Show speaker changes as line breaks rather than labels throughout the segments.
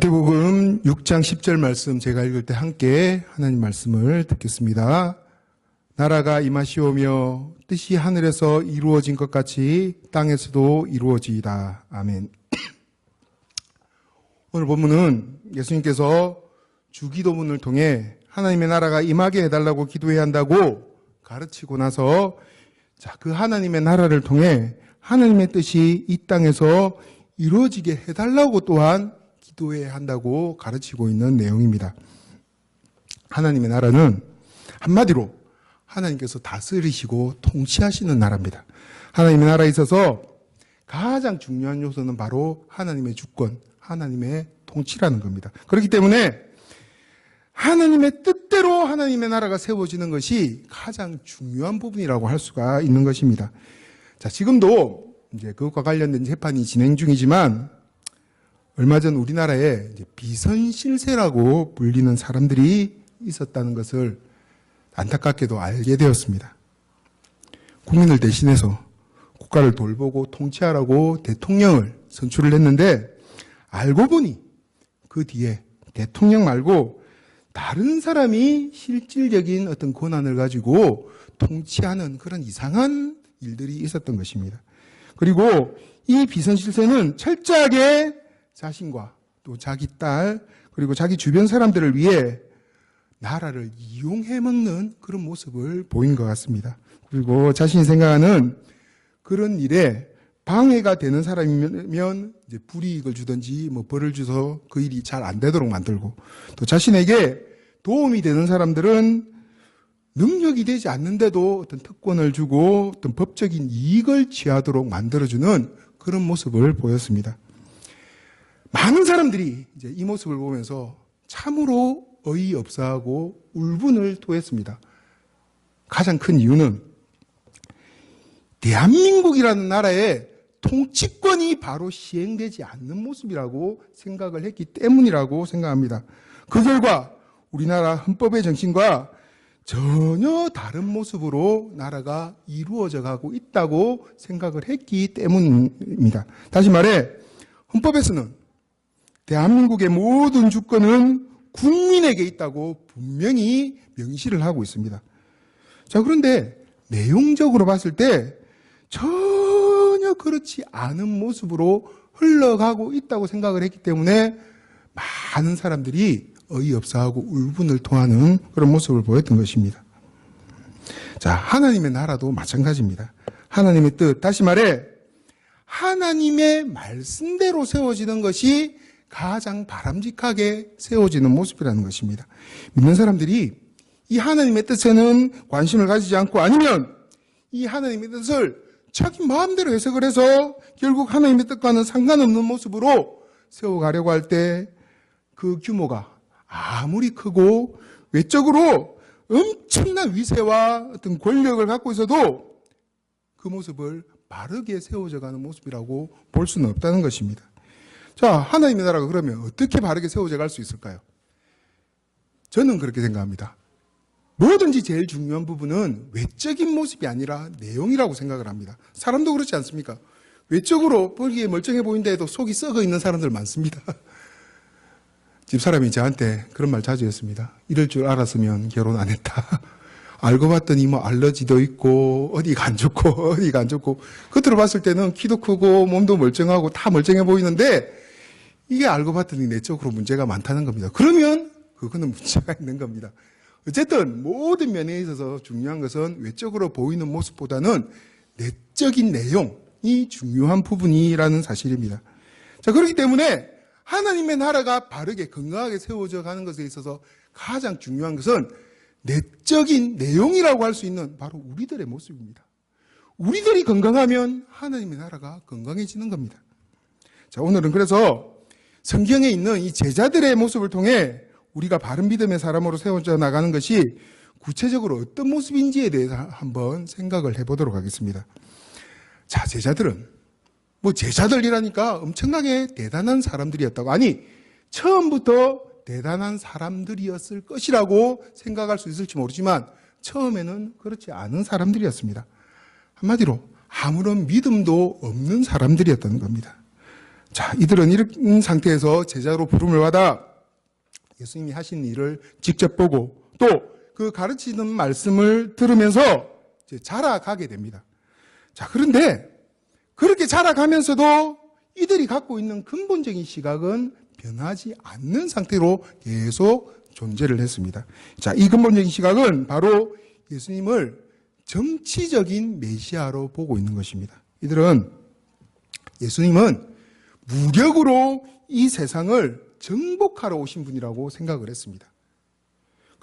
마태복음 6장 10절 말씀 제가 읽을 때 함께 하나님 말씀을 듣겠습니다. 나라가 임하시오며 뜻이 하늘에서 이루어진 것 같이 땅에서도 이루어지이다. 아멘. 오늘 본문은 예수님께서 주기도문을 통해 하나님의 나라가 임하게 해달라고 기도해야 한다고 가르치고 나서 그 하나님의 나라를 통해 하나님의 뜻이 이 땅에서 이루어지게 해달라고 또한 기도해야 한다고 가르치고 있는 내용입니다. 하나님의 나라는 한마디로 하나님께서 다스리시고 통치하시는 나라입니다. 하나님의 나라에 있어서 가장 중요한 요소는 바로 하나님의 주권, 하나님의 통치라는 겁니다. 그렇기 때문에 하나님의 뜻대로 하나님의 나라가 세워지는 것이 가장 중요한 부분이라고 할 수가 있는 것입니다. 자, 지금도 이제 그것과 관련된 재판이 진행 중이지만 얼마 전 우리나라에 이제 비선실세라고 불리는 사람들이 있었다는 것을 안타깝게도 알게 되었습니다. 국민을 대신해서 국가를 돌보고 통치하라고 대통령을 선출을 했는데 알고 보니 그 뒤에 대통령 말고 다른 사람이 실질적인 어떤 권한을 가지고 통치하는 그런 이상한 일들이 있었던 것입니다. 그리고 이 비선실세는 철저하게 자신과 또 자기 딸 그리고 자기 주변 사람들을 위해 나라를 이용해 먹는 그런 모습을 보인 것 같습니다. 그리고 자신이 생각하는 그런 일에 방해가 되는 사람이면 이제 불이익을 주든지 벌을 줘서 그 일이 잘 안 되도록 만들고, 또 자신에게 도움이 되는 사람들은 능력이 되지 않는데도 어떤 특권을 주고 어떤 법적인 이익을 취하도록 만들어주는 그런 모습을 보였습니다. 많은 사람들이 이제 이 모습을 보면서 참으로 어이없어하고 울분을 토했습니다. 가장 큰 이유는 대한민국이라는 나라에 통치권이 바로 시행되지 않는 모습이라고 생각을 했기 때문이라고 생각합니다. 그 결과 우리나라 헌법의 정신과 전혀 다른 모습으로 나라가 이루어져 가고 있다고 생각을 했기 때문입니다. 다시 말해 헌법에서는 대한민국의 모든 주권은 국민에게 있다고 분명히 명시를 하고 있습니다. 자, 그런데 내용적으로 봤을 때 전혀 그렇지 않은 모습으로 흘러가고 있다고 생각을 했기 때문에 많은 사람들이 어이없어하고 울분을 토하는 그런 모습을 보였던 것입니다. 자, 하나님의 나라도 마찬가지입니다. 하나님의 뜻, 다시 말해 하나님의 말씀대로 세워지는 것이 가장 바람직하게 세워지는 모습이라는 것입니다. 믿는 사람들이 이 하나님의 뜻에는 관심을 가지지 않고 아니면 이 하나님의 뜻을 자기 마음대로 해석을 해서 결국 하나님의 뜻과는 상관없는 모습으로 세워가려고 할 때 그 규모가 아무리 크고 외적으로 엄청난 위세와 어떤 권력을 갖고 있어도 그 모습을 바르게 세워져가는 모습이라고 볼 수는 없다는 것입니다. 자, 하나님의 나라가 그러면 어떻게 바르게 세워져 갈 수 있을까요? 저는 그렇게 생각합니다. 뭐든지 제일 중요한 부분은 외적인 모습이 아니라 내용이라고 생각을 합니다. 사람도 그렇지 않습니까? 외적으로 보기에 멀쩡해 보이는데도 속이 썩어 있는 사람들 많습니다. 집사람이 저한테 그런 말 자주 했습니다. 이럴 줄 알았으면 결혼 안 했다. 알고 봤더니 알러지도 있고 어디가 안 좋고 어디가 안 좋고, 겉으로 봤을 때는 키도 크고 몸도 멀쩡하고 다 멀쩡해 보이는데 이게 알고 봤더니 내적으로 문제가 많다는 겁니다. 그러면 그거는 문제가 있는 겁니다. 어쨌든 모든 면에 있어서 중요한 것은 외적으로 보이는 모습보다는 내적인 내용이 중요한 부분이라는 사실입니다. 자, 그렇기 때문에 하나님의 나라가 바르게 건강하게 세워져 가는 것에 있어서 가장 중요한 것은 내적인 내용이라고 할 수 있는 바로 우리들의 모습입니다. 우리들이 건강하면 하나님의 나라가 건강해지는 겁니다. 자, 오늘은 그래서 성경에 있는 이 제자들의 모습을 통해 우리가 바른 믿음의 사람으로 세워져 나가는 것이 구체적으로 어떤 모습인지에 대해서 한번 생각을 해보도록 하겠습니다. 자, 제자들은 제자들이라니까 엄청나게 대단한 사람들이었다고, 아니 처음부터 대단한 사람들이었을 것이라고 생각할 수 있을지 모르지만 처음에는 그렇지 않은 사람들이었습니다. 한마디로 아무런 믿음도 없는 사람들이었다는 겁니다. 자, 이들은 이런 상태에서 제자로 부름을 받아 예수님이 하신 일을 직접 보고 또 그 가르치는 말씀을 들으면서 이제 자라가게 됩니다. 자, 그런데 그렇게 자라가면서도 이들이 갖고 있는 근본적인 시각은 변하지 않는 상태로 계속 존재를 했습니다. 자, 이 근본적인 시각은 바로 예수님을 정치적인 메시아로 보고 있는 것입니다. 이들은 예수님은 무력으로 이 세상을 정복하러 오신 분이라고 생각을 했습니다.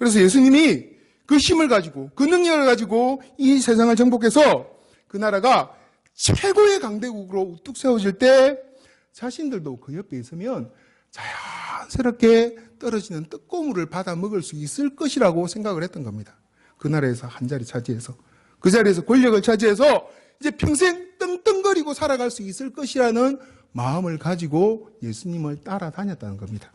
그래서 예수님이 그 힘을 가지고 그 능력을 가지고 이 세상을 정복해서 그 나라가 최고의 강대국으로 우뚝 세워질 때 자신들도 그 옆에 있으면 자연스럽게 떨어지는 떡고물을 받아 먹을 수 있을 것이라고 생각을 했던 겁니다. 그 나라에서 한 자리 차지해서 그 자리에서 권력을 차지해서 이제 평생 떵떵거리고 살아갈 수 있을 것이라는 마음을 가지고 예수님을 따라다녔다는 겁니다.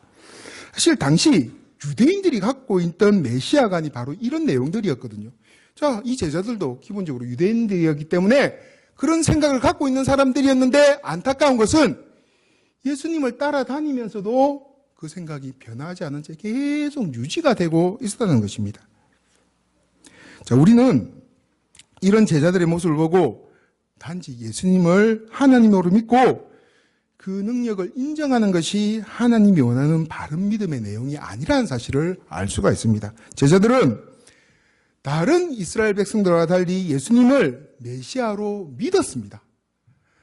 사실 당시 유대인들이 갖고 있던 메시아관이 바로 이런 내용들이었거든요. 자, 이 제자들도 기본적으로 유대인들이었기 때문에 그런 생각을 갖고 있는 사람들이었는데 안타까운 것은 예수님을 따라다니면서도 그 생각이 변하지 않은 채 계속 유지가 되고 있었다는 것입니다. 자, 우리는 이런 제자들의 모습을 보고 단지 예수님을 하나님으로 믿고 그 능력을 인정하는 것이 하나님이 원하는 바른 믿음의 내용이 아니라는 사실을 알 수가 있습니다. 제자들은 다른 이스라엘 백성들과 달리 예수님을 메시아로 믿었습니다.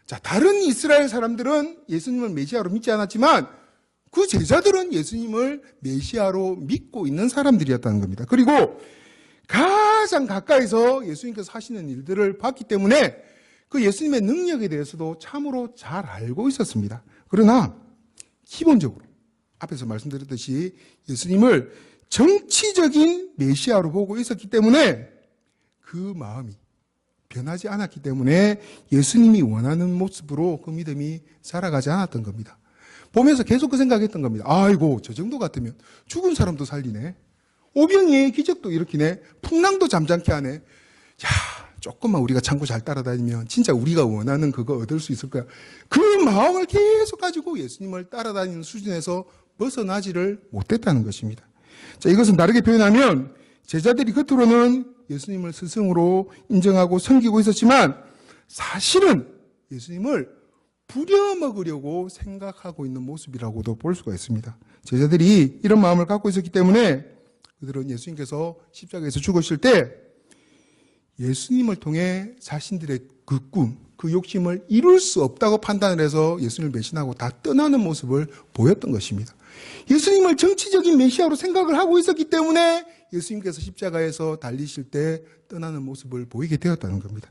자, 다른 이스라엘 사람들은 예수님을 메시아로 믿지 않았지만 그 제자들은 예수님을 메시아로 믿고 있는 사람들이었다는 겁니다. 그리고 가장 가까이서 예수님께서 하시는 일들을 봤기 때문에 그 예수님의 능력에 대해서도 참으로 잘 알고 있었습니다. 그러나 기본적으로 앞에서 말씀드렸듯이 예수님을 정치적인 메시아로 보고 있었기 때문에 그 마음이 변하지 않았기 때문에 예수님이 원하는 모습으로 그 믿음이 살아가지 않았던 겁니다. 보면서 계속 그 생각했던 겁니다. 아이고, 저 정도 같으면 죽은 사람도 살리네. 오병이의 기적도 일으키네. 풍랑도 잠잠케 하네. 야, 조금만 우리가 참고 잘 따라다니면 진짜 우리가 원하는 그거 얻을 수 있을 거야. 그 마음을 계속 가지고 예수님을 따라다니는 수준에서 벗어나지를 못했다는 것입니다. 자, 이것은 다르게 표현하면 제자들이 겉으로는 예수님을 스승으로 인정하고 섬기고 있었지만 사실은 예수님을 부려먹으려고 생각하고 있는 모습이라고도 볼 수가 있습니다. 제자들이 이런 마음을 갖고 있었기 때문에 그들은 예수님께서 십자가에서 죽으실 때 예수님을 통해 자신들의 그 꿈, 그 욕심을 이룰 수 없다고 판단을 해서 예수님을 배신하고 다 떠나는 모습을 보였던 것입니다. 예수님을 정치적인 메시아로 생각을 하고 있었기 때문에 예수님께서 십자가에서 달리실 때 떠나는 모습을 보이게 되었다는 겁니다.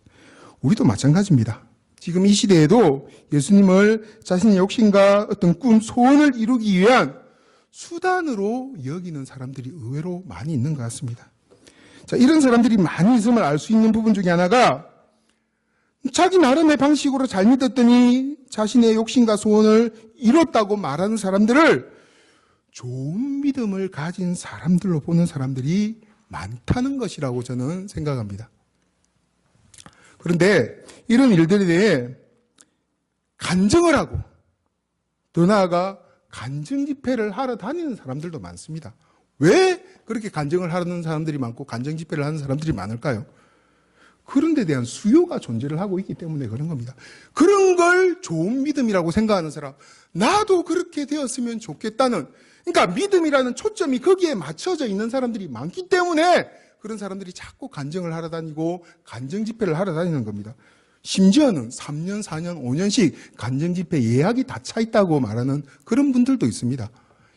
우리도 마찬가지입니다. 지금 이 시대에도 예수님을 자신의 욕심과 어떤 꿈, 소원을 이루기 위한 수단으로 여기는 사람들이 의외로 많이 있는 것 같습니다. 자, 이런 사람들이 많이 있음을 알 수 있는 부분 중에 하나가 자기 나름의 방식으로 잘 믿었더니 자신의 욕심과 소원을 이뤘다고 말하는 사람들을 좋은 믿음을 가진 사람들로 보는 사람들이 많다는 것이라고 저는 생각합니다. 그런데 이런 일들에 대해 간증을 하고 더 나아가 간증 집회를 하러 다니는 사람들도 많습니다. 왜 그렇게 간증을 하는 사람들이 많고 간증 집회를 하는 사람들이 많을까요? 그런 데 대한 수요가 존재를 하고 있기 때문에 그런 겁니다. 그런 걸 좋은 믿음이라고 생각하는 사람, 나도 그렇게 되었으면 좋겠다는, 그러니까 믿음이라는 초점이 거기에 맞춰져 있는 사람들이 많기 때문에 그런 사람들이 자꾸 간증을 하러 다니고 간증 집회를 하러 다니는 겁니다. 심지어는 3년, 4년, 5년씩 간증 집회 예약이 다 차 있다고 말하는 그런 분들도 있습니다.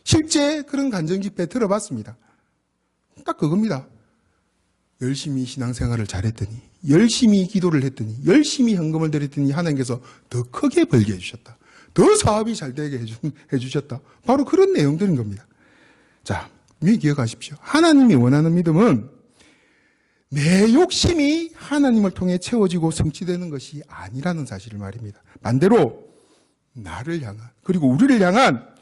실제 그런 간증 집회 들어봤습니다. 딱 그겁니다. 열심히 신앙생활을 잘했더니, 열심히 기도를 했더니, 열심히 헌금을 드렸더니 하나님께서 더 크게 벌게 해주셨다. 더 사업이 잘 되게 해주셨다. 바로 그런 내용들인 겁니다. 자, 기억하십시오. 하나님이 원하는 믿음은 내 욕심이 하나님을 통해 채워지고 성취되는 것이 아니라는 사실을 말입니다. 반대로 나를 향한, 그리고 우리를 향한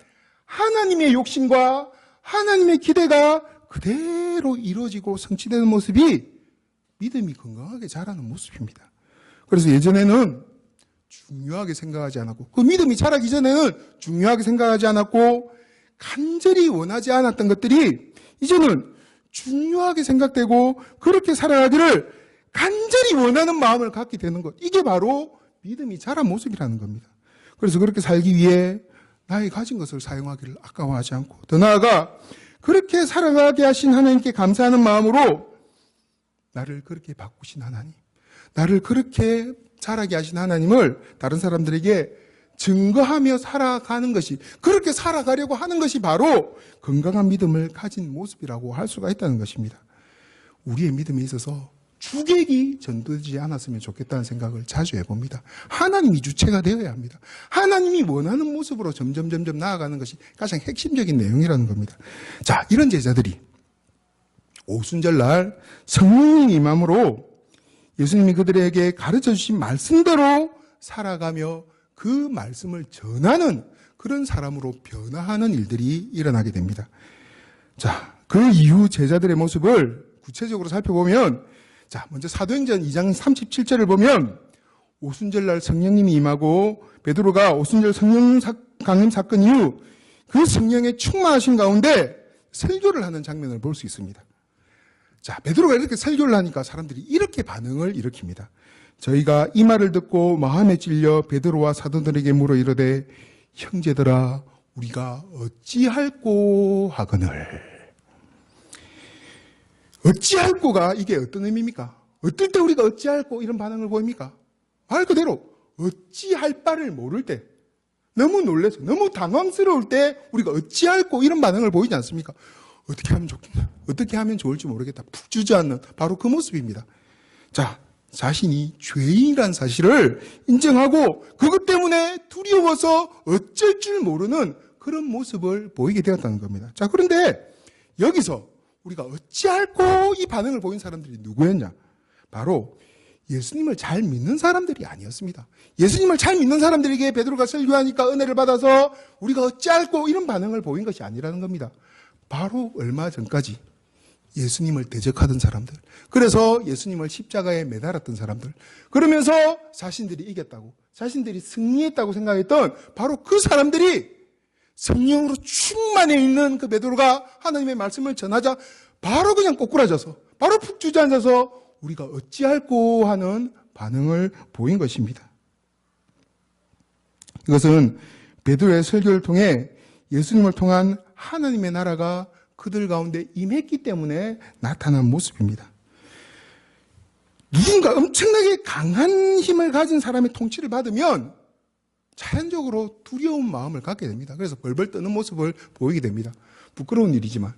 하나님의 욕심과 하나님의 기대가 그대로 이루어지고 성취되는 모습이 믿음이 건강하게 자라는 모습입니다. 그래서 예전에는 중요하게 생각하지 않았고, 그 믿음이 자라기 전에는 중요하게 생각하지 않았고, 간절히 원하지 않았던 것들이 이제는 중요하게 생각되고 그렇게 살아가기를 간절히 원하는 마음을 갖게 되는 것. 이게 바로 믿음이 자란 모습이라는 겁니다. 그래서 그렇게 살기 위해 나의 가진 것을 사용하기를 아까워하지 않고, 더 나아가 그렇게 살아가게 하신 하나님께 감사하는 마음으로 나를 그렇게 바꾸신 하나님, 나를 그렇게 자라게 하신 하나님을 다른 사람들에게 증거하며 살아가는 것이, 그렇게 살아가려고 하는 것이 바로 건강한 믿음을 가진 모습이라고 할 수가 있다는 것입니다. 우리의 믿음에 있어서 주객이 전도되지 않았으면 좋겠다는 생각을 자주 해봅니다. 하나님이 주체가 되어야 합니다. 하나님이 원하는 모습으로 점점 나아가는 것이 가장 핵심적인 내용이라는 겁니다. 자, 이런 제자들이 오순절날 성령님 임함으로 예수님이 그들에게 가르쳐 주신 말씀대로 살아가며 그 말씀을 전하는 그런 사람으로 변화하는 일들이 일어나게 됩니다. 자, 그 이후 제자들의 모습을 구체적으로 살펴보면, 자, 먼저 사도행전 2장 37절을 보면 오순절날 성령님이 임하고 베드로가 오순절 성령 강림 사건 이후 그 성령에 충만하신 가운데 설교를 하는 장면을 볼 수 있습니다. 자, 베드로가 이렇게 설교를 하니까 사람들이 이렇게 반응을 일으킵니다. 저희가 이 말을 듣고 마음에 찔려 베드로와 사도들에게 물어 이르되 형제들아 우리가 어찌할꼬 하거늘. 어찌할꼬가 이게 어떤 의미입니까? 어떨 때 우리가 어찌할꼬 이런 반응을 보입니까? 말 그대로 어찌할 바를 모를 때, 너무 놀라서 너무 당황스러울 때 우리가 어찌할꼬 이런 반응을 보이지 않습니까? 어떻게 하면 좋겠나? 어떻게 하면 좋을지 모르겠다. 푹 주저앉는 바로 그 모습입니다. 자, 자신이 죄인이라는 사실을 인정하고 그것 때문에 두려워서 어쩔 줄 모르는 그런 모습을 보이게 되었다는 겁니다. 자, 그런데 여기서 우리가 어찌할꼬 이 반응을 보인 사람들이 누구였냐? 바로 예수님을 잘 믿는 사람들이 아니었습니다. 예수님을 잘 믿는 사람들에게 베드로가 설교하니까 은혜를 받아서 우리가 어찌할꼬 이런 반응을 보인 것이 아니라는 겁니다. 바로 얼마 전까지 예수님을 대적하던 사람들, 그래서 예수님을 십자가에 매달았던 사람들, 그러면서 자신들이 이겼다고, 자신들이 승리했다고 생각했던 바로 그 사람들이 성령으로 충만해 있는 그 베드로가 하나님의 말씀을 전하자 바로 그냥 꼬꾸라져서, 바로 푹 주저앉아서 우리가 어찌할꼬 하는 반응을 보인 것입니다. 이것은 베드로의 설교를 통해 예수님을 통한 하나님의 나라가 그들 가운데 임했기 때문에 나타난 모습입니다. 누군가 엄청나게 강한 힘을 가진 사람의 통치를 받으면 자연적으로 두려운 마음을 갖게 됩니다. 그래서 벌벌 떠는 모습을 보이게 됩니다. 부끄러운 일이지만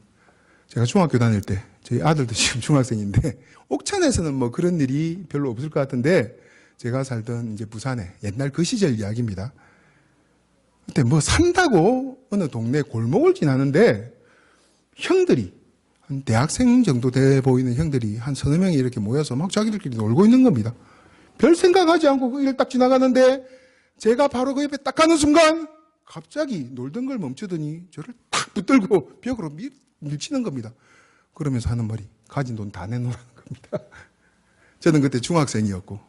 제가 중학교 다닐 때, 저희 아들도 지금 중학생인데 옥천에서는 뭐 그런 일이 별로 없을 것 같은데, 제가 살던 이제 부산에 옛날 그 시절 이야기입니다. 그때 뭐 산다고 어느 동네 골목을 지나는데 형들이, 한 대학생 정도 돼 보이는 형들이 한 서너 명이 이렇게 모여서 막 자기들끼리 놀고 있는 겁니다. 별 생각하지 않고 그 길 딱 지나가는데 제가 바로 그 옆에 딱 가는 순간 갑자기 놀던 걸 멈추더니 저를 탁 붙들고 벽으로 밀치는 겁니다. 그러면서 하는 말이 가진 돈 다 내놓으라는 겁니다. 저는 그때 중학생이었고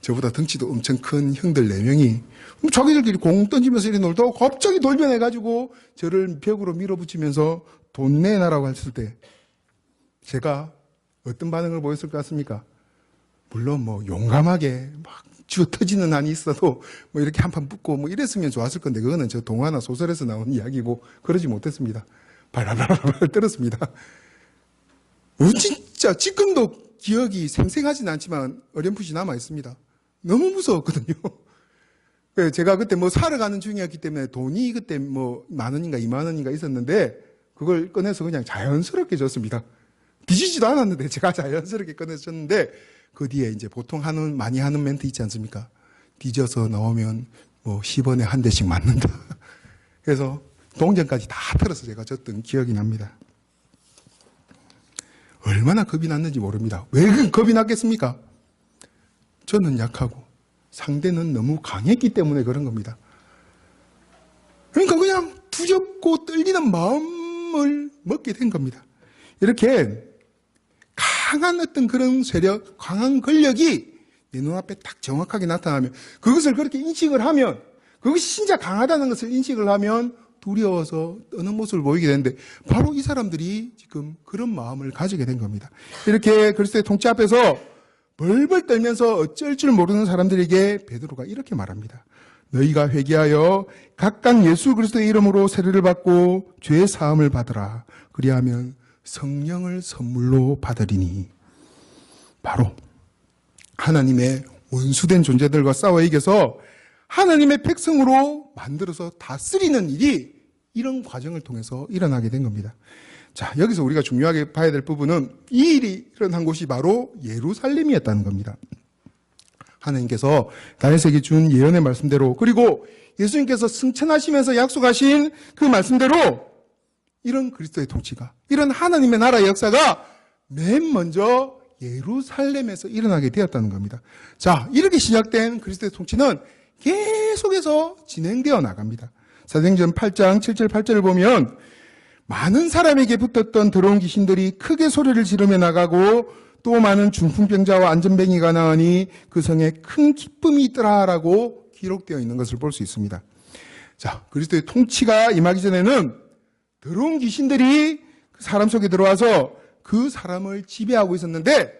저보다 덩치도 엄청 큰 형들 4명이 자기들끼리 공 던지면서 이렇게 놀다가 갑자기 돌변해가지고 저를 벽으로 밀어붙이면서 돈 내놔라고 했을 때 제가 어떤 반응을 보였을 것 같습니까? 물론 뭐 용감하게 막 쥐어 터지는 한이 있어도 뭐 이렇게 한판 붙고 뭐 이랬으면 좋았을 건데, 그거는 저 동화나 소설에서 나온 이야기고 그러지 못했습니다. 발발발발 떨었습니다. 진짜 지금도 기억이 생생하진 않지만 어렴풋이 남아 있습니다. 너무 무서웠거든요. 제가 그때 뭐 사러 가는 중이었기 때문에 돈이 그때 뭐 10,000원인가 20,000원인가 있었는데 그걸 꺼내서 그냥 자연스럽게 줬습니다. 뒤지지도 않았는데 제가 자연스럽게 꺼내서 줬는데, 그 뒤에 이제 보통 많이 하는 멘트 있지 않습니까? 뒤져서 나오면 뭐 10원에 한 대씩 맞는다. 그래서 동전까지 다 털어서 제가 줬던 기억이 납니다. 얼마나 겁이 났는지 모릅니다. 왜 겁이 났겠습니까? 저는 약하고 상대는 너무 강했기 때문에 그런 겁니다. 그러니까 그냥 두렵고 떨리는 마음을 먹게 된 겁니다. 이렇게 강한 어떤 그런 세력, 강한 권력이 내 눈앞에 딱 정확하게 나타나면, 그것을 그렇게 인식을 하면, 그것이 진짜 강하다는 것을 인식을 하면 두려워서 떠는 모습을 보이게 되는데, 바로 이 사람들이 지금 그런 마음을 가지게 된 겁니다. 이렇게 그리스도의 통치 앞에서 벌벌 떨면서 어쩔 줄 모르는 사람들에게 베드로가 이렇게 말합니다. 너희가 회개하여 각각 예수 그리스도의 이름으로 세례를 받고 죄 사함을 받으라. 그리하면 성령을 선물로 받으리니. 바로 하나님의 원수된 존재들과 싸워 이겨서 하나님의 백성으로 만들어서 다스리는 일이 이런 과정을 통해서 일어나게 된 겁니다. 자, 여기서 우리가 중요하게 봐야 될 부분은 이 일이 일어난 곳이 바로 예루살렘이었다는 겁니다. 하나님께서 다윗에게 준 예언의 말씀대로, 그리고 예수님께서 승천하시면서 약속하신 그 말씀대로 이런 그리스도의 통치가, 이런 하나님의 나라의 역사가 맨 먼저 예루살렘에서 일어나게 되었다는 겁니다. 자, 이렇게 시작된 그리스도의 통치는 계속해서 진행되어 나갑니다. 사도행전 8장 7절 8절을 보면 많은 사람에게 붙었던 더러운 귀신들이 크게 소리를 지르며 나가고 또 많은 중풍병자와 안전뱅이가 나으니 그 성에 큰 기쁨이 있더라라고 기록되어 있는 것을 볼 수 있습니다. 자, 그리스도의 통치가 임하기 전에는 더러운 귀신들이 사람 속에 들어와서 그 사람을 지배하고 있었는데,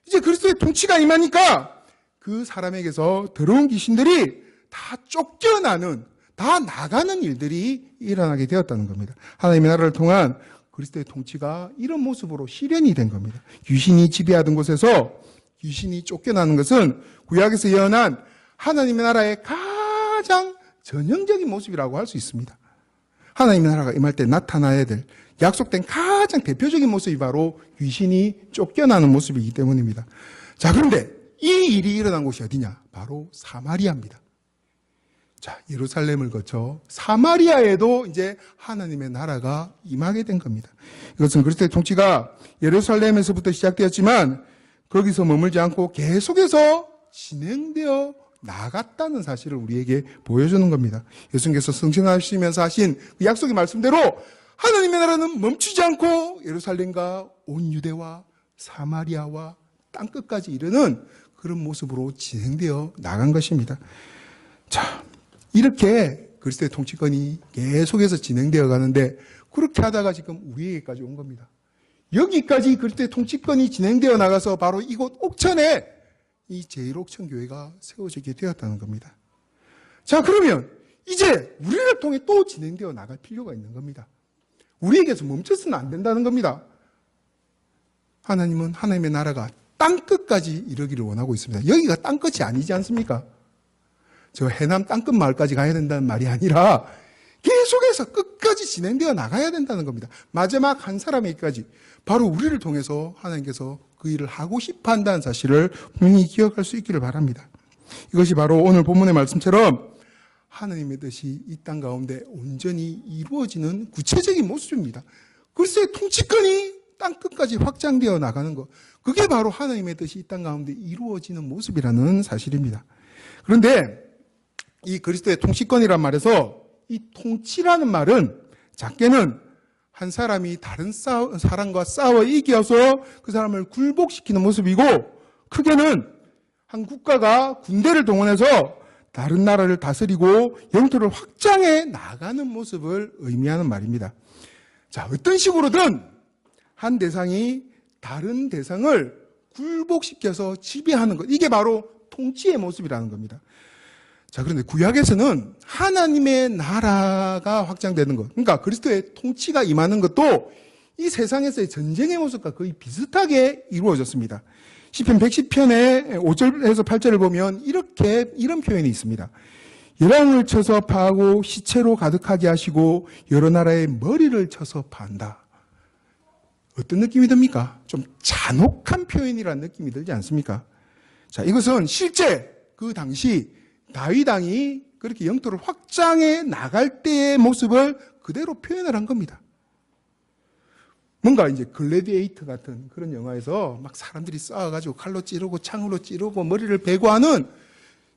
이제 그리스도의 통치가 임하니까 그 사람에게서 더러운 귀신들이 다 쫓겨나는, 다 나가는 일들이 일어나게 되었다는 겁니다. 하나님의 나라를 통한 그리스도의 통치가 이런 모습으로 실현이 된 겁니다. 귀신이 지배하던 곳에서 귀신이 쫓겨나는 것은 구약에서 예언한 하나님의 나라의 가장 전형적인 모습이라고 할 수 있습니다. 하나님의 나라가 임할 때 나타나야 될 약속된 가장 대표적인 모습이 바로 귀신이 쫓겨나는 모습이기 때문입니다. 자, 그런데 이 일이 일어난 곳이 어디냐? 바로 사마리아입니다. 자, 예루살렘을 거쳐 사마리아에도 이제 하나님의 나라가 임하게 된 겁니다. 이것은 그리스도의 통치가 예루살렘에서부터 시작되었지만 거기서 머물지 않고 계속해서 진행되어 나갔다는 사실을 우리에게 보여주는 겁니다. 예수님께서 승천하시면서 하신 그 약속의 말씀대로 하나님의 나라는 멈추지 않고 예루살렘과 온 유대와 사마리아와 땅끝까지 이르는 그런 모습으로 진행되어 나간 것입니다. 자, 이렇게 그리스도의 통치권이 계속해서 진행되어 가는데 그렇게 하다가 지금 우리에게까지 온 겁니다. 여기까지 그리스도의 통치권이 진행되어 나가서 바로 이곳 옥천에 이 제1옥천교회가 세워지게 되었다는 겁니다. 자, 그러면 이제 우리를 통해 또 진행되어 나갈 필요가 있는 겁니다. 우리에게서 멈춰서는 안 된다는 겁니다. 하나님은 하나님의 나라가 땅끝까지 이르기를 원하고 있습니다. 여기가 땅끝이 아니지 않습니까? 저 해남 땅끝 마을까지 가야 된다는 말이 아니라 계속해서 끝까지 진행되어 나가야 된다는 겁니다. 마지막 한 사람에게까지 바로 우리를 통해서 하나님께서 그 일을 하고 싶어 한다는 사실을 분명히 기억할 수 있기를 바랍니다. 이것이 바로 오늘 본문의 말씀처럼 하나님의 뜻이 이 땅 가운데 온전히 이루어지는 구체적인 모습입니다. 글쎄, 통치권이 땅끝까지 확장되어 나가는 것, 그게 바로 하나님의 뜻이 이 땅 가운데 이루어지는 모습이라는 사실입니다. 그런데 이 그리스도의 통치권이란 말에서 이 통치라는 말은 작게는 한 사람이 다른 사람과 싸워 이겨서 그 사람을 굴복시키는 모습이고, 크게는 한 국가가 군대를 동원해서 다른 나라를 다스리고 영토를 확장해 나가는 모습을 의미하는 말입니다. 자, 어떤 식으로든 한 대상이 다른 대상을 굴복시켜서 지배하는 것, 이게 바로 통치의 모습이라는 겁니다. 자, 그런데 구약에서는 하나님의 나라가 확장되는 것, 그러니까 그리스도의 통치가 임하는 것도 이 세상에서의 전쟁의 모습과 거의 비슷하게 이루어졌습니다. 시편 110편의 5절에서 8절을 보면 이런 표현이 있습니다. 열왕을 쳐서 파하고 시체로 가득하게 하시고 여러 나라의 머리를 쳐서 파한다. 어떤 느낌이 듭니까? 좀 잔혹한 표현이라는 느낌이 들지 않습니까? 자, 이것은 실제 그 당시 다윗 왕이 그렇게 영토를 확장해 나갈 때의 모습을 그대로 표현을 한 겁니다. 뭔가 이제 글래디에이터 같은 그런 영화에서 막 사람들이 싸워가지고 칼로 찌르고 창으로 찌르고 머리를 베고 하는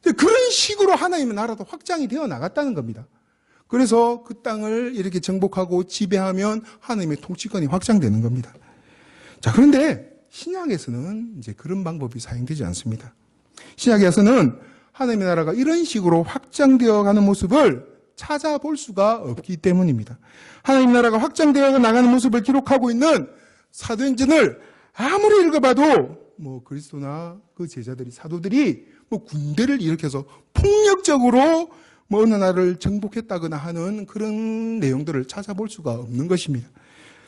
그런 식으로 하나님의 나라도 확장이 되어 나갔다는 겁니다. 그래서 그 땅을 이렇게 정복하고 지배하면 하나님의 통치권이 확장되는 겁니다. 자, 그런데 신약에서는 이제 그런 방법이 사용되지 않습니다. 신약에서는 하나님의 나라가 이런 식으로 확장되어 가는 모습을 찾아볼 수가 없기 때문입니다. 하나님 나라가 확장되어 나가는 모습을 기록하고 있는 사도행전을 아무리 읽어봐도 그리스도나 그 제자들이, 사도들이 군대를 일으켜서 폭력적으로 어느 나라를 정복했다거나 하는 그런 내용들을 찾아볼 수가 없는 것입니다.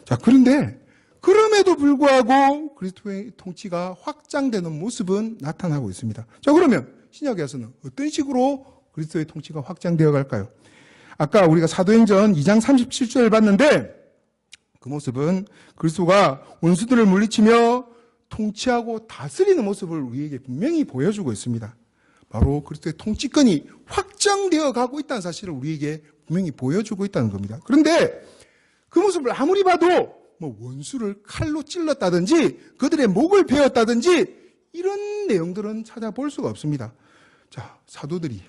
자, 그런데 그럼에도 불구하고 그리스도의 통치가 확장되는 모습은 나타나고 있습니다. 자, 그러면 신약에서는 어떤 식으로 그리스도의 통치가 확장되어 갈까요? 아까 우리가 사도행전 2장 37절을 봤는데 그 모습은 그리스도가 원수들을 물리치며 통치하고 다스리는 모습을 우리에게 분명히 보여주고 있습니다. 바로 그리스도의 통치권이 확장되어 가고 있다는 사실을 우리에게 분명히 보여주고 있다는 겁니다. 그런데 그 모습을 아무리 봐도 원수를 칼로 찔렀다든지 그들의 목을 베었다든지 이런 내용들은 찾아볼 수가 없습니다. 자, 사도들이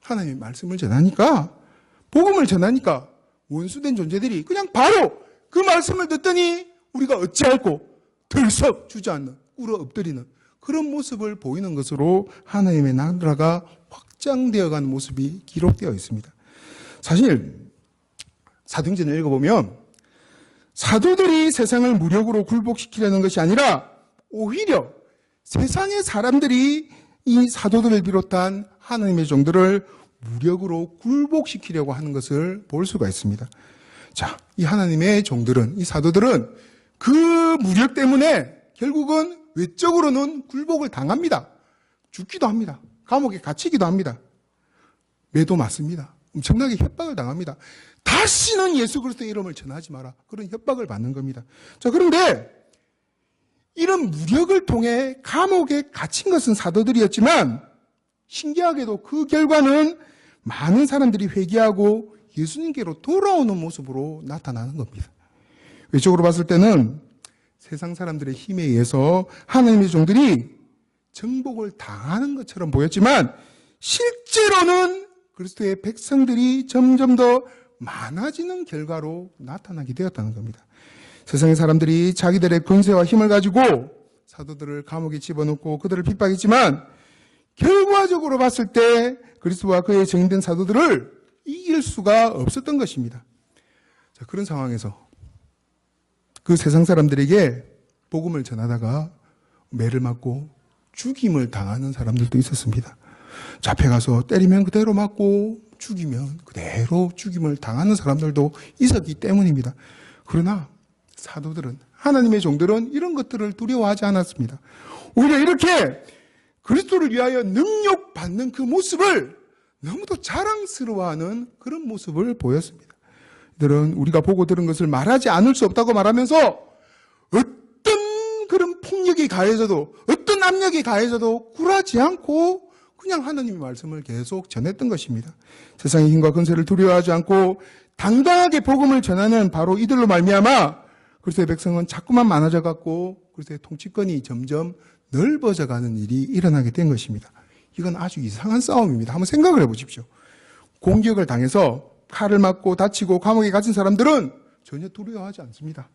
하나님의 말씀을 전하니까, 복음을 전하니까 원수된 존재들이 그냥 바로 그 말씀을 듣더니 우리가 어찌할꼬 들썩 주저앉는, 꿇어 엎드리는 그런 모습을 보이는 것으로 하나님의 나라가 확장되어가는 모습이 기록되어 있습니다. 사실 사도행전을 읽어보면 사도들이 세상을 무력으로 굴복시키려는 것이 아니라 오히려 세상의 사람들이 이 사도들을 비롯한 하나님의 종들을 무력으로 굴복시키려고 하는 것을 볼 수가 있습니다. 자, 이 하나님의 종들은, 이 사도들은 그 무력 때문에 결국은 외적으로는 굴복을 당합니다. 죽기도 합니다. 감옥에 갇히기도 합니다. 매도 맞습니다. 엄청나게 협박을 당합니다. 다시는 예수 그리스도의 이름을 전하지 마라. 그런 협박을 받는 겁니다. 자, 그런데 이런 무력을 통해 감옥에 갇힌 것은 사도들이었지만 신기하게도 그 결과는 많은 사람들이 회개하고 예수님께로 돌아오는 모습으로 나타나는 겁니다. 외적으로 봤을 때는 세상 사람들의 힘에 의해서 하나님의 종들이 정복을 당하는 것처럼 보였지만 실제로는 그리스도의 백성들이 점점 더 많아지는 결과로 나타나게 되었다는 겁니다. 세상의 사람들이 자기들의 권세와 힘을 가지고 사도들을 감옥에 집어넣고 그들을 핍박했지만 결과적으로 봤을 때 그리스도와 그의 증인된 사도들을 이길 수가 없었던 것입니다. 자, 그런 상황에서 그 세상 사람들에게 복음을 전하다가 매를 맞고 죽임을 당하는 사람들도 있었습니다. 잡혀가서 때리면 그대로 맞고 죽이면 그대로 죽임을 당하는 사람들도 있었기 때문입니다. 그러나 사도들은, 하나님의 종들은 이런 것들을 두려워하지 않았습니다. 오히려 이렇게 그리스도를 위하여 능력받는 그 모습을 너무도 자랑스러워하는 그런 모습을 보였습니다. 이들은 우리가 보고 들은 것을 말하지 않을 수 없다고 말하면서 어떤 그런 폭력이 가해져도, 어떤 압력이 가해져도 굴하지 않고 그냥 하나님의 말씀을 계속 전했던 것입니다. 세상의 힘과 권세를 두려워하지 않고 당당하게 복음을 전하는 바로 이들로 말미암아 그리스도의 백성은 자꾸만 많아져 갔고 그리스도의 통치권이 점점 넓어져 가는 일이 일어나게 된 것입니다. 이건 아주 이상한 싸움입니다. 한번 생각을 해보십시오. 공격을 당해서 칼을 맞고 다치고 감옥에 갇힌 사람들은 전혀 두려워하지 않습니다.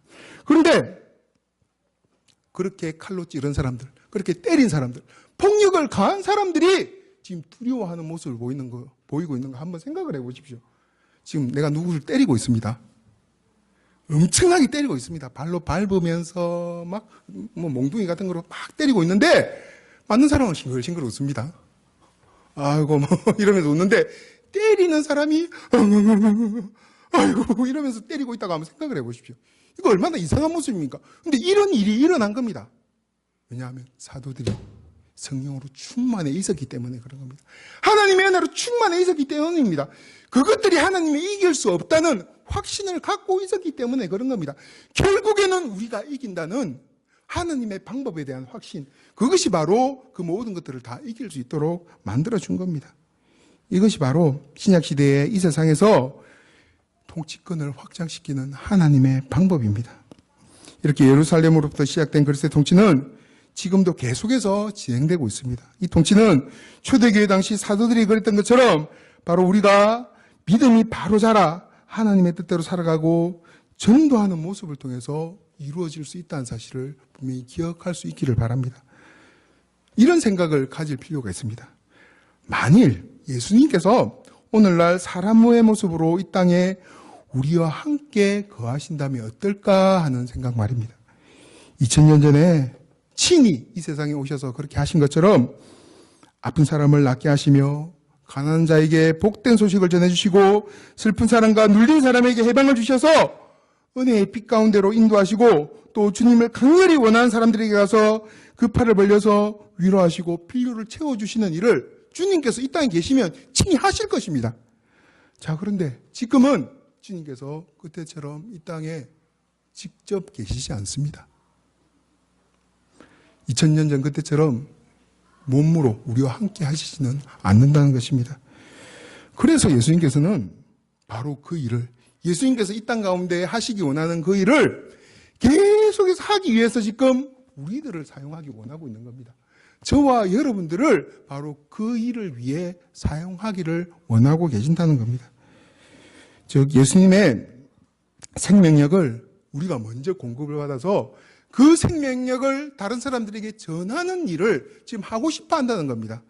그런데 그렇게 칼로 찌른 사람들, 그렇게 때린 사람들, 폭력을 가한 사람들이 지금 두려워하는 모습을 보이고 있는 거 한번 생각을 해보십시오. 지금 내가 누구를 때리고 있습니다. 엄청나게 때리고 있습니다. 발로 밟으면서 막 몽둥이 같은 거로 막 때리고 있는데 맞는 사람은 싱글싱글 웃습니다. 아이고 이러면서 웃는데 때리는 사람이 아이고 이러면서 때리고 있다고 한번 생각을 해보십시오. 이거 얼마나 이상한 모습입니까? 근데 이런 일이 일어난 겁니다. 왜냐하면 사도들이 성령으로 충만해 있었기 때문에 그런 겁니다. 하나님의 은혜로 충만해 있었기 때문입니다. 그것들이 하나님이 이길 수 없다는 확신을 갖고 있었기 때문에 그런 겁니다. 결국에는 우리가 이긴다는 하나님의 방법에 대한 확신, 그것이 바로 그 모든 것들을 다 이길 수 있도록 만들어준 겁니다. 이것이 바로 신약시대의 이 세상에서 통치권을 확장시키는 하나님의 방법입니다. 이렇게 예루살렘으로부터 시작된 그리스도의 통치는 지금도 계속해서 진행되고 있습니다. 이 통치는 초대교회 당시 사도들이 그랬던 것처럼 바로 우리가 믿음이 바로 자라 하나님의 뜻대로 살아가고 전도하는 모습을 통해서 이루어질 수 있다는 사실을 분명히 기억할 수 있기를 바랍니다. 이런 생각을 가질 필요가 있습니다. 만일 예수님께서 오늘날 사람의 모습으로 이 땅에 우리와 함께 거하신다면 어떨까 하는 생각 말입니다. 2000년 전에 친히 이 세상에 오셔서 그렇게 하신 것처럼 아픈 사람을 낫게 하시며 가난한 자에게 복된 소식을 전해주시고 슬픈 사람과 눌린 사람에게 해방을 주셔서 은혜의 빛 가운데로 인도하시고 또 주님을 강렬히 원하는 사람들에게 가서 그 팔을 벌려서 위로하시고 필요를 채워주시는 일을 주님께서 이 땅에 계시면 친히 하실 것입니다. 자, 그런데 지금은 주님께서 그때처럼 이 땅에 직접 계시지 않습니다. 2000년 전 그때처럼 몸으로 우리와 함께 하시지는 않는다는 것입니다. 그래서 예수님께서는 바로 그 일을, 예수님께서 이 땅 가운데 하시기 원하는 그 일을 계속해서 하기 위해서 지금 우리들을 사용하기 원하고 있는 겁니다. 저와 여러분들을 바로 그 일을 위해 사용하기를 원하고 계신다는 겁니다. 즉 예수님의 생명력을 우리가 먼저 공급을 받아서 그 생명력을 다른 사람들에게 전하는 일을 지금 하고 싶어 한다는 겁니다.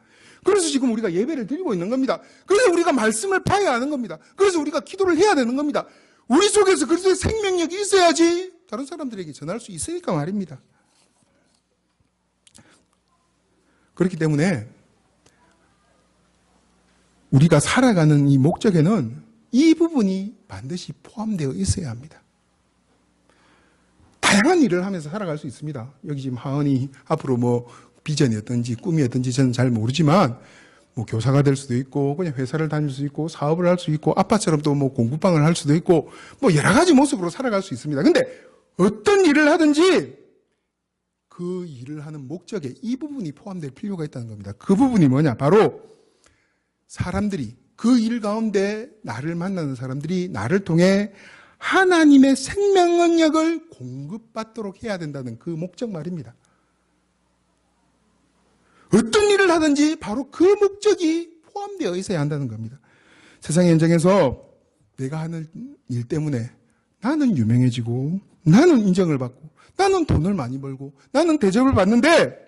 그래서 지금 우리가 예배를 드리고 있는 겁니다. 그래서 우리가 말씀을 봐야 하는 겁니다. 그래서 우리가 기도를 해야 되는 겁니다. 우리 속에서 그리스도의 생명력이 있어야지 다른 사람들에게 전할 수 있으니까 말입니다. 그렇기 때문에 우리가 살아가는 이 목적에는 이 부분이 반드시 포함되어 있어야 합니다. 다양한 일을 하면서 살아갈 수 있습니다. 여기 지금 하은이 앞으로 뭐 비전이었든지 꿈이었든지 저는 잘 모르지만 뭐 교사가 될 수도 있고 그냥 회사를 다닐 수 있고 사업을 할 수 있고 아빠처럼 또 뭐 공부방을 할 수도 있고 뭐 여러 가지 모습으로 살아갈 수 있습니다. 근데 어떤 일을 하든지 그 일을 하는 목적에 이 부분이 포함될 필요가 있다는 겁니다. 그 부분이 뭐냐? 바로 사람들이 그 일 가운데 나를 만나는 사람들이 나를 통해 하나님의 생명력을 공급받도록 해야 된다는 그 목적 말입니다. 어떤 일을 하든지 바로 그 목적이 포함되어 있어야 한다는 겁니다. 세상의 현장에서 내가 하는 일 때문에 나는 유명해지고 나는 인정을 받고 나는 돈을 많이 벌고 나는 대접을 받는데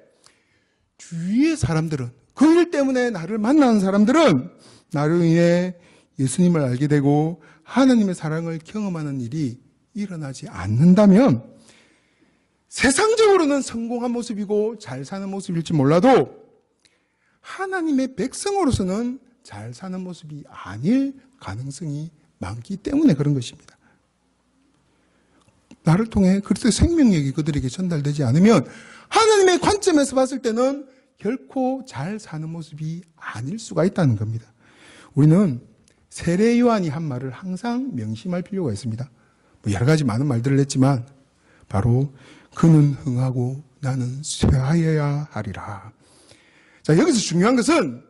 주위의 사람들은 그 일 때문에 나를 만나는 사람들은 나로 인해 예수님을 알게 되고 하나님의 사랑을 경험하는 일이 일어나지 않는다면 세상적으로는 성공한 모습이고 잘 사는 모습일지 몰라도 하나님의 백성으로서는 잘 사는 모습이 아닐 가능성이 많기 때문에 그런 것입니다. 나를 통해 그리스도의 생명력이 그들에게 전달되지 않으면 하나님의 관점에서 봤을 때는 결코 잘 사는 모습이 아닐 수가 있다는 겁니다. 우리는 세례 요한이 한 말을 항상 명심할 필요가 있습니다. 뭐 여러 가지 많은 말들을 했지만 바로 그는 흥하고 나는 쇠하여야 하리라. 자, 여기서 중요한 것은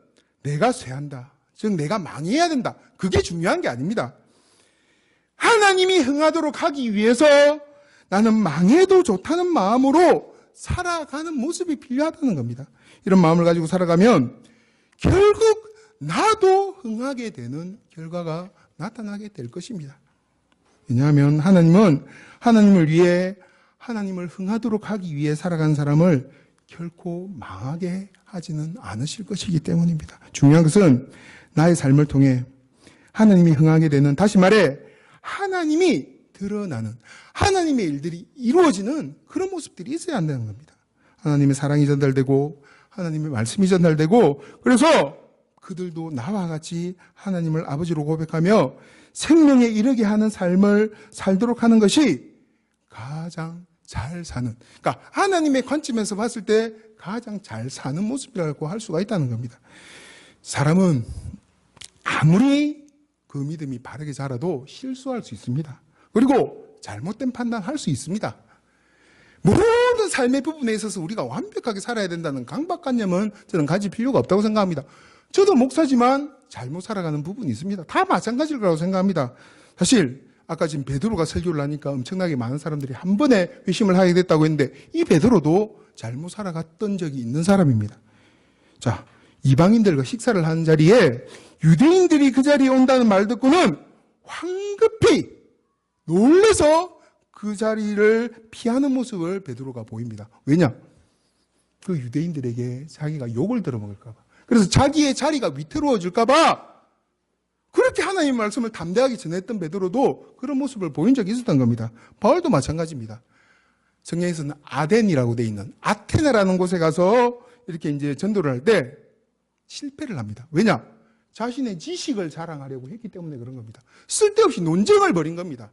내가 쇠한다. 즉 내가 망해야 된다. 그게 중요한 게 아닙니다. 하나님이 흥하도록 하기 위해서 나는 망해도 좋다는 마음으로 살아가는 모습이 필요하다는 겁니다. 이런 마음을 가지고 살아가면 결국 나도 흥하게 되는 결과가 나타나게 될 것입니다. 왜냐하면 하나님은 하나님을 위해 하나님을 흥하도록 하기 위해 살아간 사람을 결코 망하게 하지는 않으실 것이기 때문입니다. 중요한 것은 나의 삶을 통해 하나님이 흥하게 되는, 다시 말해 하나님이 드러나는, 하나님의 일들이 이루어지는 그런 모습들이 있어야 한다는 겁니다. 하나님의 사랑이 전달되고 하나님의 말씀이 전달되고 그래서 그들도 나와 같이 하나님을 아버지로 고백하며 생명에 이르게 하는 삶을 살도록 하는 것이 가장 잘 사는, 그러니까 하나님의 관점에서 봤을 때 가장 잘 사는 모습이라고 할 수가 있다는 겁니다. 사람은 아무리 그 믿음이 바르게 자라도 실수할 수 있습니다. 그리고 잘못된 판단할 수 있습니다. 모든 삶의 부분에 있어서 우리가 완벽하게 살아야 된다는 강박관념은 저는 가질 필요가 없다고 생각합니다. 저도 목사지만 잘못 살아가는 부분이 있습니다. 다 마찬가지일 거라고 생각합니다. 사실 아까 지금 베드로가 설교를 하니까 엄청나게 많은 사람들이 한 번에 회심을 하게 됐다고 했는데 이 베드로도 잘못 살아갔던 적이 있는 사람입니다. 자, 이방인들과 식사를 하는 자리에 유대인들이 그 자리에 온다는 말 듣고는 황급히 놀라서 그 자리를 피하는 모습을 베드로가 보입니다. 왜냐? 그 유대인들에게 자기가 욕을 들어먹을까 봐. 그래서 자기의 자리가 위태로워질까 봐 그렇게 하나님의 말씀을 담대하게 전했던 베드로도 그런 모습을 보인 적이 있었던 겁니다. 바울도 마찬가지입니다. 성경에서는 아덴이라고 돼 있는 아테네라는 곳에 가서 이렇게 이제 전도를 할 때 실패를 합니다. 왜냐? 자신의 지식을 자랑하려고 했기 때문에 그런 겁니다. 쓸데없이 논쟁을 벌인 겁니다.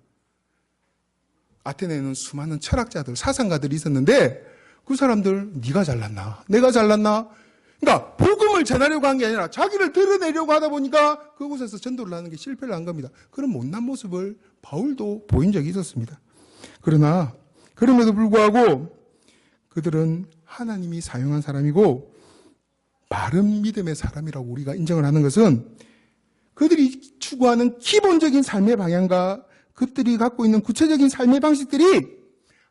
아테네에는 수많은 철학자들, 사상가들이 있었는데 그 사람들 네가 잘났나? 내가 잘났나? 그러니까 복음을 전하려고 한 게 아니라 자기를 드러내려고 하다 보니까 그곳에서 전도를 하는 게 실패를 한 겁니다. 그런 못난 모습을 바울도 보인 적이 있었습니다. 그러나 그럼에도 불구하고 그들은 하나님이 사용한 사람이고 바른 믿음의 사람이라고 우리가 인정을 하는 것은 그들이 추구하는 기본적인 삶의 방향과 그들이 갖고 있는 구체적인 삶의 방식들이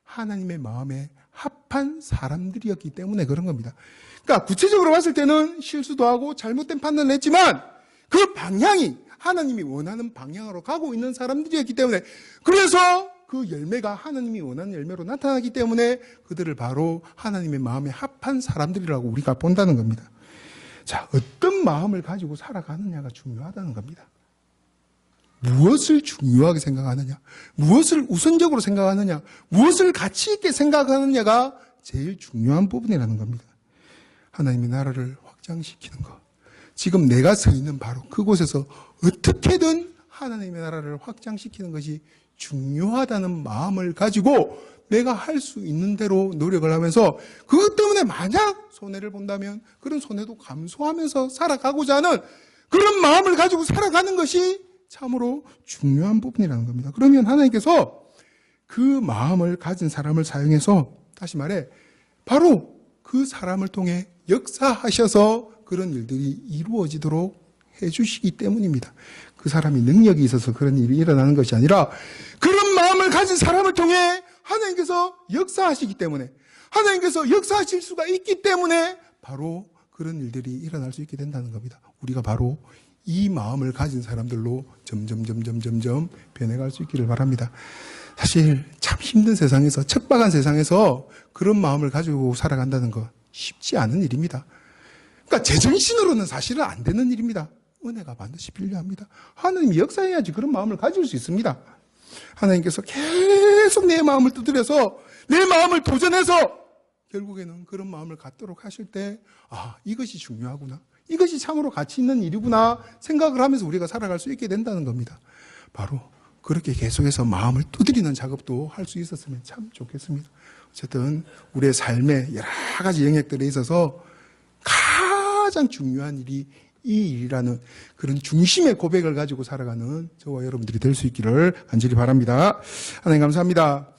하나님의 마음에 합한 사람들이었기 때문에 그런 겁니다. 그러니까 구체적으로 봤을 때는 실수도 하고 잘못된 판단을 했지만 그 방향이 하나님이 원하는 방향으로 가고 있는 사람들이었기 때문에 그래서 그 열매가 하나님이 원하는 열매로 나타나기 때문에 그들을 바로 하나님의 마음에 합한 사람들이라고 우리가 본다는 겁니다. 자, 어떤 마음을 가지고 살아가느냐가 중요하다는 겁니다. 무엇을 중요하게 생각하느냐, 무엇을 우선적으로 생각하느냐, 무엇을 가치 있게 생각하느냐가 제일 중요한 부분이라는 겁니다. 하나님의 나라를 확장시키는 것. 지금 내가 서 있는 바로 그곳에서 어떻게든 하나님의 나라를 확장시키는 것이 중요하다는 마음을 가지고 내가 할 수 있는 대로 노력을 하면서 그것 때문에 만약 손해를 본다면 그런 손해도 감수하면서 살아가고자 하는 그런 마음을 가지고 살아가는 것이 참으로 중요한 부분이라는 겁니다. 그러면 하나님께서 그 마음을 가진 사람을 사용해서 다시 말해 바로 그 사람을 통해 역사하셔서 그런 일들이 이루어지도록 해주시기 때문입니다. 그 사람이 능력이 있어서 그런 일이 일어나는 것이 아니라 그런 마음을 가진 사람을 통해 하나님께서 역사하시기 때문에 하나님께서 역사하실 수가 있기 때문에 바로 그런 일들이 일어날 수 있게 된다는 겁니다. 우리가 바로 이 마음을 가진 사람들로 점점 변해갈 수 있기를 바랍니다. 사실 참 힘든 세상에서 척박한 세상에서 그런 마음을 가지고 살아간다는 거 쉽지 않은 일입니다. 그러니까 제정신으로는 사실은 안 되는 일입니다. 은혜가 반드시 필요합니다. 하나님이 역사해야지 그런 마음을 가질 수 있습니다. 하나님께서 계속 내 마음을 두드려서 내 마음을 도전해서 결국에는 그런 마음을 갖도록 하실 때 이것이 중요하구나. 이것이 참으로 가치 있는 일이구나 생각을 하면서 우리가 살아갈 수 있게 된다는 겁니다. 바로 그렇게 계속해서 마음을 두드리는 작업도 할 수 있었으면 참 좋겠습니다. 어쨌든 우리의 삶의 여러 가지 영역들에 있어서 가장 중요한 일이 이 일이라는 그런 중심의 고백을 가지고 살아가는 저와 여러분들이 될 수 있기를 간절히 바랍니다. 하나님 감사합니다.